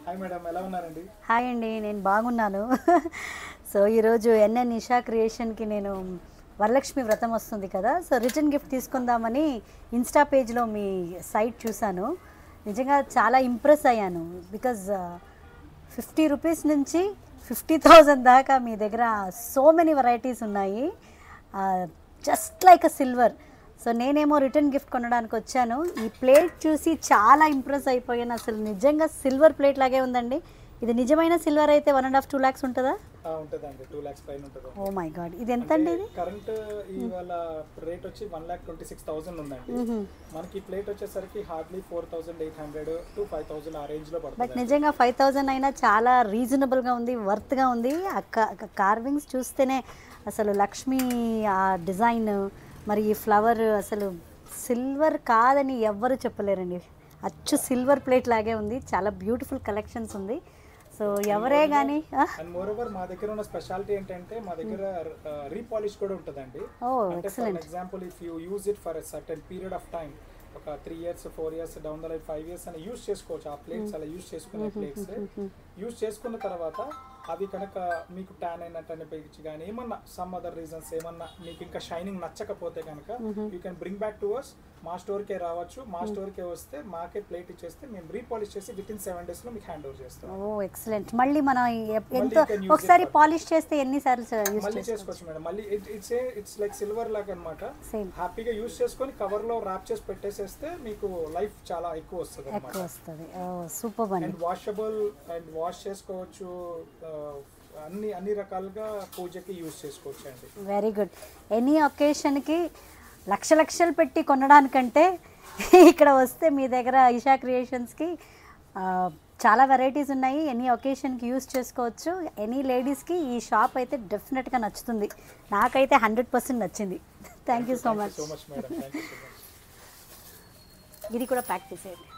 Hi madam, ఎలా ఉన్నారండి? Hi అండి, నేను బాగున్నాను. సో ఈరోజు ఎన్ఎన్ నిషా క్రియేషన్కి నేను వరలక్ష్మి వ్రతం వస్తుంది కదా, సో రిటర్న్ గిఫ్ట్ తీసుకుందామని ఇన్స్టా పేజ్లో మీ సైట్ చూశాను. నిజంగా చాలా ఇంప్రెస్ అయ్యాను. బికాజ్ 50 రూపీస్ నుంచి 50,000 దాకా మీ దగ్గర సో మెనీ వెరైటీస్ ఉన్నాయి, just like a silver. So నేనేమో రిటర్న్ గిఫ్ట్ కొనడానికి వచ్చాను. ఈ ప్లేట్ చూసి చాలా ఇంప్రెస్ అయిపోయాను. అసలు నిజంగా సిల్వర్ ప్లేట్ లాగే ఉందండి. ఇది నిజమైన సిల్వర్ అయితే 1.5-2 lakhs ఉంటుందా? ఉంటుందండి, 2 lakhs పైన ఉంటుంది. ఓ మై గాడ్, ఇది ఎంత అండి? ఇది కరెంట్ ఇవాళ రేట్ వచ్చి 1,26,000 ఉందండి. మనకి ప్లేట్ వచ్చేసరికి హార్డ్లీ 4,800 to 5,000 ఆ రేంజ్ లో పడుతుంది. బట్ నిజంగా 5,000 అయినా చాలా రీజనబుల్గా ఉంది, వర్త్గా ఉంది. కార్వింగ్స్ చూస్తేనే అసలు లక్ష్మి ఆ డిజైన్, మరి ఈ ఫ్లవర్ అసలు సిల్వర్ కాదని ఎవ్వరు చెప్పలేరండి. అచ్చు సిల్వర్ ప్లేట్ లాగే ఉంది. చాలా బ్యూటిఫుల్ కలెక్షన్స్ ఉంది. సో ఎవరే కానీ అండ్ మోర్ ఓవర్ మా దగ్గర ఉన్న స్పెషాలిటీ ఏంటంటే మా దగ్గర రీపాలిష్ కూడా ఉంటుందండి. అంటే for example if you use it for a certain period of time, ఒక 3 years 4 years down the line 5 years అని యూజ్ చేసుకోవచ్చు. ఆ ప్లేట్స్ అలా యూజ్ చేసుకునే ప్లేట్స్ యూజ్ చేసుకున్న తర్వాత అవి కనుక మీకు ట్యాన్ అయినట్టు అనిపించి కానీ ఏమన్నా సమ్ అదర్ రీజన్స్ ఏమన్నా మీకు ఇంకా షైనింగ్ నచ్చకపోతే కనుక you can bring back to us. మా స్టోర్కే రావచ్చు, మా స్టోర్కే వస్తే మాకే ప్లేట్ ఇచ్చేస్తే మేము రీపాలిష్ చేసి వితిన్ 7 days లో మీకు హ్యాండ్ ఓవర్ చేస్తాం. ఓ ఎక్సలెంట్. మళ్ళీ మనం ఎంతో ఒకసారి పాలిష్ చేస్తే ఎన్నిసార్లు మళ్ళీ చేసుకోవచ్చు మేడం. మళ్ళీ ఇట్స్ లైక్ సిల్వర్ లాగా అనమాట. హ్యాపీగా యూజ్ చేసుకొని కవర్ లో ర్యాప్ చేసి పెట్టేసేస్తే మీకు లైఫ్ చాలా ఎక్కువ వస్తుంది అన్నమాట. Super. And washable and wash చేసుకోవచ్చు, అన్ని రకాలుగా పూజకి యూజ్ చేసుకోవచ్చు అండి. Very good. ఎనీ ఒకేషన్కి లక్షలు పెట్టి కొనడానికంటే ఇక్కడ వస్తే మీ దగ్గర ఇషా క్రియేషన్స్కి చాలా వెరైటీస్ ఉన్నాయి. ఎనీ ఒకేషన్కి యూజ్ చేసుకోవచ్చు. ఎనీ లేడీస్కి ఈ షాప్ అయితే డెఫినెట్గా నచ్చుతుంది. నాకైతే 100% నచ్చింది. Thank you so much. Madam. ఇది కూడా ప్యాక్ చేసేయండి.